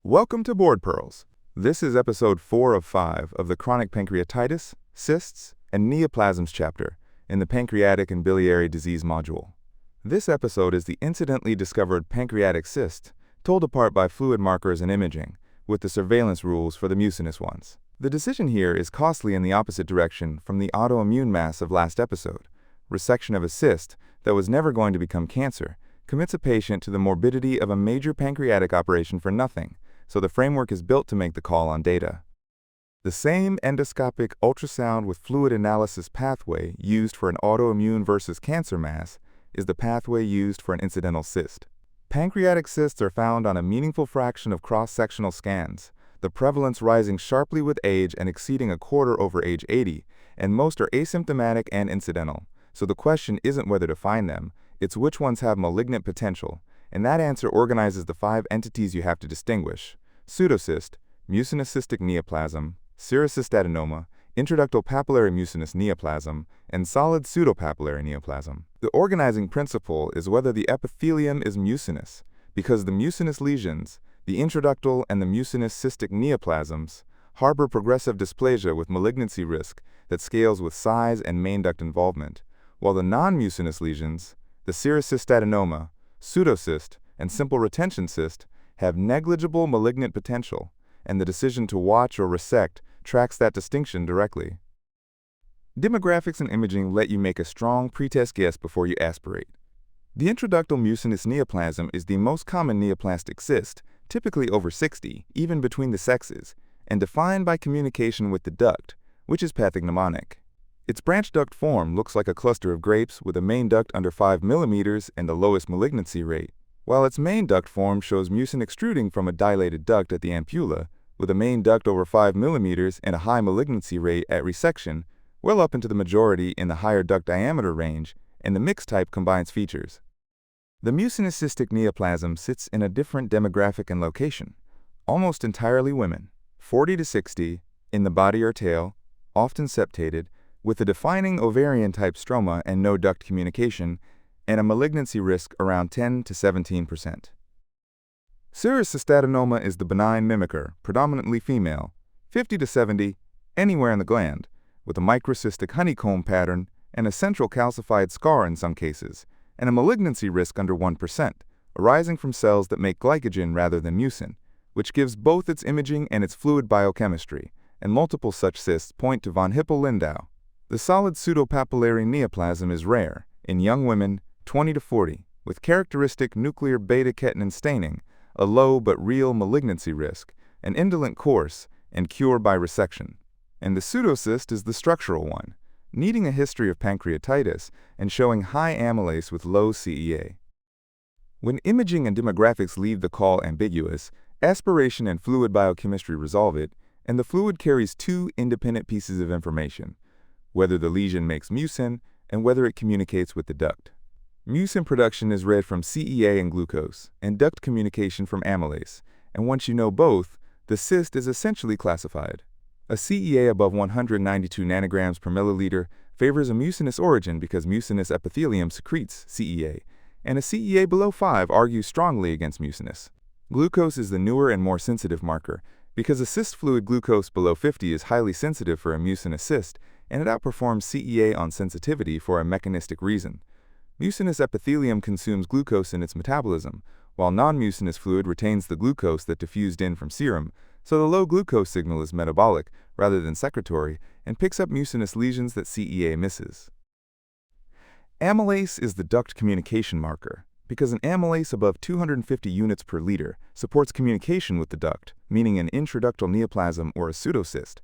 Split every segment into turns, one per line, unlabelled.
Welcome to Board Pearls. This is episode 4 of 5 of the chronic pancreatitis, cysts, and neoplasms chapter in the pancreatic and biliary disease module. This episode is the incidentally discovered pancreatic cyst, told apart by fluid markers and imaging, with the surveillance rules for the mucinous ones. The decision here is costly in the opposite direction from the autoimmune mass of last episode. Resection of a cyst that was never going to become cancer commits a patient to the morbidity of a major pancreatic operation for nothing, so the framework is built to make the call on data. The same endoscopic ultrasound with fluid analysis pathway used for an autoimmune versus cancer mass is the pathway used for an incidental cyst. Pancreatic cysts are found on a meaningful fraction of cross-sectional scans, the prevalence rising sharply with age and exceeding a quarter over age 80, and most are asymptomatic and incidental, so the question isn't whether to find them, it's which ones have malignant potential, and that answer organizes the 5 entities you have to distinguish: pseudocyst, mucinous cystic neoplasm, serous-cystadenoma, intraductal papillary mucinous neoplasm, and solid pseudopapillary neoplasm. The organizing principle is whether the epithelium is mucinous, because the mucinous lesions, the intraductal and the mucinous cystic neoplasms, harbor progressive dysplasia with malignancy risk that scales with size and main duct involvement, while the non-mucinous lesions, the serous-cystadenoma, pseudocyst, and simple retention cyst, have negligible malignant potential, and the decision to watch or resect tracks that distinction directly. Demographics and imaging let you make a strong pretest guess before you aspirate. The intraductal mucinous neoplasm is the most common neoplastic cyst, typically over 60, even between the sexes, and defined by communication with the duct, which is pathognomonic. Its branch duct form looks like a cluster of grapes with a main duct under 5 mm and the lowest malignancy rate, while its main duct form shows mucin extruding from a dilated duct at the ampulla, with a main duct over 5 mm and a high malignancy rate at resection, well up into the majority in the higher duct diameter range, and the mixed type combines features. The mucinous cystic neoplasm sits in a different demographic and location, almost entirely women, 40 to 60, in the body or tail, often septated, with a defining ovarian-type stroma and no duct communication, and a malignancy risk around 10 to 17%. Serous-cystadenoma is the benign mimicker, predominantly female, 50 to 70, anywhere in the gland, with a microcystic honeycomb pattern and a central calcified scar in some cases, and a malignancy risk under 1%, arising from cells that make glycogen rather than mucin, which gives both its imaging and its fluid biochemistry, and multiple such cysts point to von Hippel-Lindau. The solid pseudopapillary neoplasm is rare, in young women, 20 to 40, with characteristic nuclear beta-catenin staining, a low but real malignancy risk, an indolent course, and cure by resection. And the pseudocyst is the structural one, needing a history of pancreatitis and showing high amylase with low CEA. When imaging and demographics leave the call ambiguous, aspiration and fluid biochemistry resolve it, and the fluid carries 2 independent pieces of information: whether the lesion makes mucin and whether it communicates with the duct. Mucin production is read from CEA and glucose, and duct communication from amylase, and once you know both, the cyst is essentially classified. A CEA above 192 nanograms per milliliter favors a mucinous origin because mucinous epithelium secretes CEA, and a CEA below 5 argues strongly against mucinous. Glucose is the newer and more sensitive marker, because a cyst fluid glucose below 50 is highly sensitive for a mucinous cyst, and it outperforms CEA on sensitivity for a mechanistic reason. Mucinous epithelium consumes glucose in its metabolism, while non-mucinous fluid retains the glucose that diffused in from serum, so the low glucose signal is metabolic rather than secretory and picks up mucinous lesions that CEA misses. Amylase is the duct communication marker, because an amylase above 250 units per liter supports communication with the duct, meaning an intraductal neoplasm or a pseudocyst,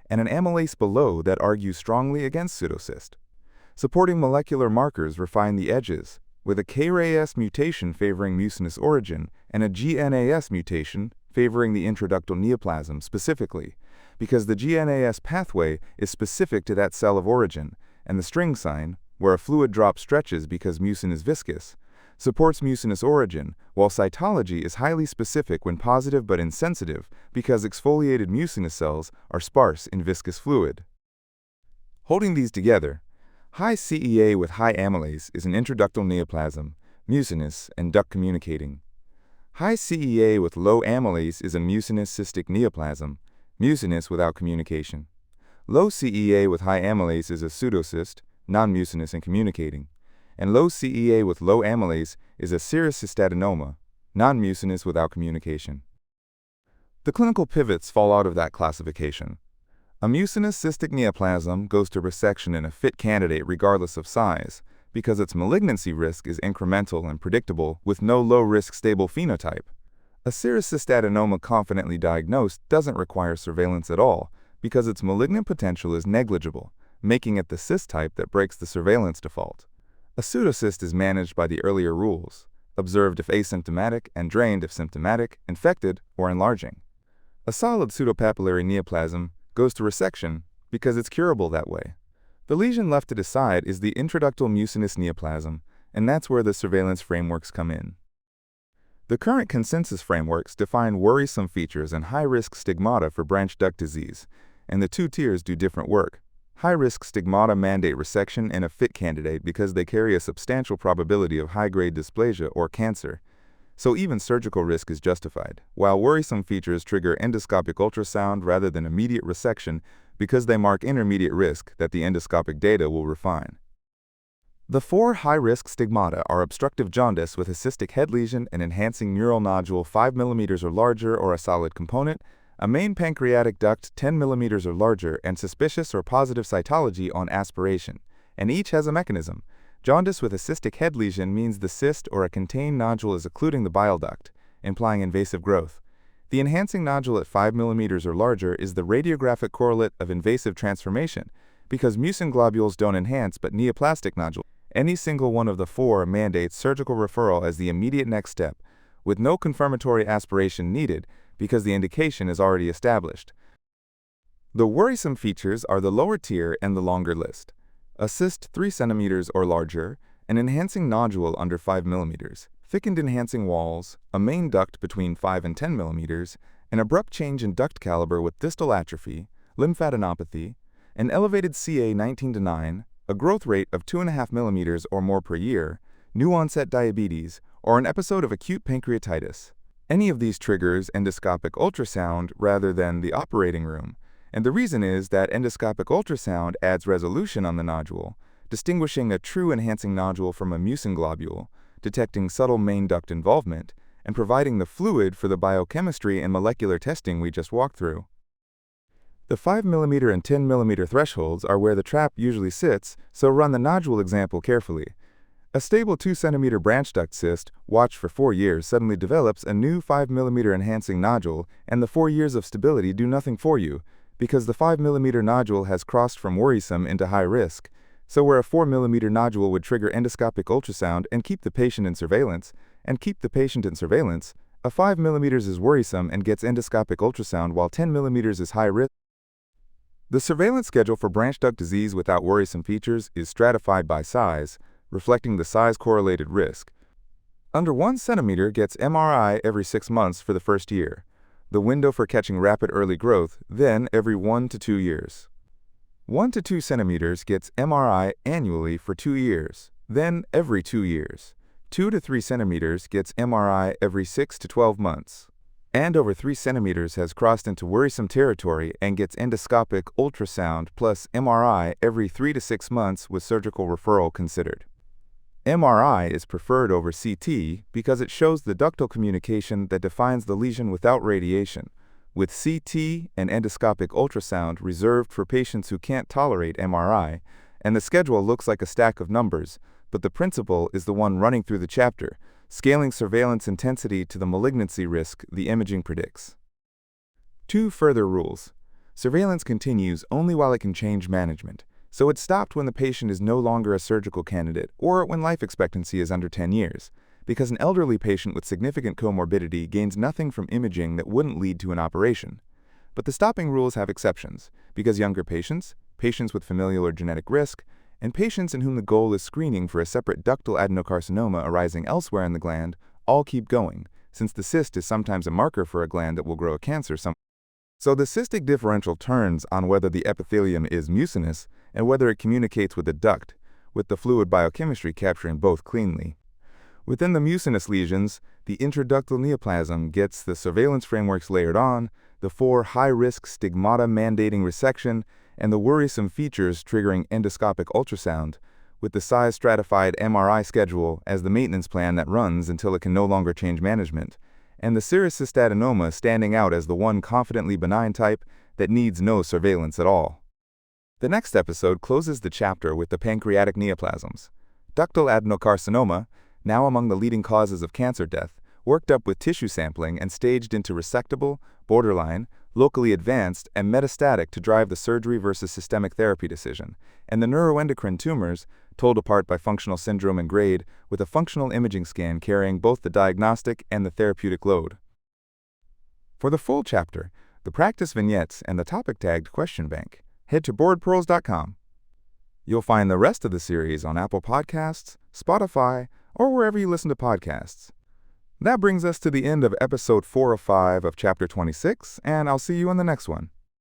and an amylase below that argues strongly against pseudocyst. Supporting molecular markers refine the edges, with a KRAS mutation favoring mucinous origin and a GNAS mutation favoring the intraductal neoplasm specifically, because the GNAS pathway is specific to that cell of origin, and the string sign, where a fluid drop stretches because mucin is viscous, supports mucinous origin, while cytology is highly specific when positive but insensitive because exfoliated mucinous cells are sparse in viscous fluid. Holding these together, high CEA with high amylase is an intraductal neoplasm, mucinous, and duct communicating. High CEA with low amylase is a mucinous cystic neoplasm, mucinous without communication. Low CEA with high amylase is a pseudocyst, non-mucinous and communicating. And low CEA with low amylase is a serous cystadenoma, non-mucinous without communication. The clinical pivots fall out of that classification. A mucinous cystic neoplasm goes to resection in a fit candidate regardless of size, because its malignancy risk is incremental and predictable with no low-risk stable phenotype. A serous cystadenoma confidently diagnosed doesn't require surveillance at all, because its malignant potential is negligible, making it the cyst type that breaks the surveillance default. A pseudocyst is managed by the earlier rules, observed if asymptomatic and drained if symptomatic, infected, or enlarging. A solid pseudopapillary neoplasm goes to resection because it's curable that way. The lesion left to decide is the intraductal mucinous neoplasm, and that's where the surveillance frameworks come in. The current consensus frameworks define worrisome features and high-risk stigmata for branch-duct disease, and the two tiers do different work. High-risk stigmata mandate resection in a fit candidate because they carry a substantial probability of high-grade dysplasia or cancer, so even surgical risk is justified, while worrisome features trigger endoscopic ultrasound rather than immediate resection because they mark intermediate risk that the endoscopic data will refine. The four high-risk stigmata are obstructive jaundice with a cystic head lesion and enhancing neural nodule 5 mm or larger or a solid component, a main pancreatic duct 10 mm or larger, and suspicious or positive cytology on aspiration, and each has a mechanism. Jaundice with a cystic head lesion means the cyst or a contained nodule is occluding the bile duct, implying invasive growth. The enhancing nodule at 5 mm or larger is the radiographic correlate of invasive transformation, because mucin globules don't enhance but neoplastic nodule. Any single one of the four mandates surgical referral as the immediate next step, with no confirmatory aspiration needed because the indication is already established. The worrisome features are the lower tier and the longer list. A cyst 3 cm or larger, an enhancing nodule under 5 mm, thickened enhancing walls, a main duct between 5 and 10 mm, an abrupt change in duct caliber with distal atrophy, lymphadenopathy, an elevated CA 19-9, a growth rate of 2.5 mm or more per year, new onset diabetes, or an episode of acute pancreatitis. Any of these triggers endoscopic ultrasound rather than the operating room, and the reason is that endoscopic ultrasound adds resolution on the nodule, distinguishing a true enhancing nodule from a mucin globule, detecting subtle main duct involvement, and providing the fluid for the biochemistry and molecular testing we just walked through. The 5 mm and 10 mm thresholds are where the trap usually sits, so run the nodule example carefully. A stable 2 cm branch duct cyst, watched for 4 years, suddenly develops a new 5 mm enhancing nodule, and the 4 years of stability do nothing for you, because the 5 mm nodule has crossed from worrisome into high risk. So where a 4 mm nodule would trigger endoscopic ultrasound and keep the patient in surveillance, a 5 mm is worrisome and gets endoscopic ultrasound while 10 mm is high risk. The surveillance schedule for branch duct disease without worrisome features is stratified by size, reflecting the size-correlated risk. Under 1 cm gets MRI every 6 months for the first year. The window for catching rapid early growth, then every 1 to 2 years. 1 to 2 cm gets MRI annually for 2 years, then every 2 years. 2 to 3 cm gets MRI every 6 to 12 months. And over 3 cm has crossed into worrisome territory and gets endoscopic ultrasound plus MRI every 3 to 6 months with surgical referral considered. MRI is preferred over CT because it shows the ductal communication that defines the lesion without radiation, with CT and endoscopic ultrasound reserved for patients who can't tolerate MRI, and the schedule looks like a stack of numbers, but the principle is the one running through the chapter, scaling surveillance intensity to the malignancy risk the imaging predicts. 2 further rules. Surveillance continues only while it can change management, so it's stopped when the patient is no longer a surgical candidate or when life expectancy is under 10 years, because an elderly patient with significant comorbidity gains nothing from imaging that wouldn't lead to an operation. But the stopping rules have exceptions, because younger patients, patients with familial or genetic risk, and patients in whom the goal is screening for a separate ductal adenocarcinoma arising elsewhere in the gland all keep going, since the cyst is sometimes a marker for a gland that will grow a cancer somewhere. So the cystic differential turns on whether the epithelium is mucinous and whether it communicates with the duct, with the fluid biochemistry capturing both cleanly. Within the mucinous lesions, the intraductal neoplasm gets the surveillance frameworks layered on, the 4 high-risk stigmata mandating resection, and the worrisome features triggering endoscopic ultrasound, with the size-stratified MRI schedule as the maintenance plan that runs until it can no longer change management, and the serous cystadenoma standing out as the one confidently benign type that needs no surveillance at all. The next episode closes the chapter with the pancreatic neoplasms. Ductal adenocarcinoma, now among the leading causes of cancer death, worked up with tissue sampling and staged into resectable, borderline, locally advanced, and metastatic to drive the surgery versus systemic therapy decision, and the neuroendocrine tumors, told apart by functional syndrome and grade, with a functional imaging scan carrying both the diagnostic and the therapeutic load. For the full chapter, the practice vignettes, and the topic-tagged question bank, head to boardpearls.com. You'll find the rest of the series on Apple Podcasts, Spotify, or wherever you listen to podcasts. That brings us to the end of episode 4 of 5 of chapter 26, and I'll see you in the next one.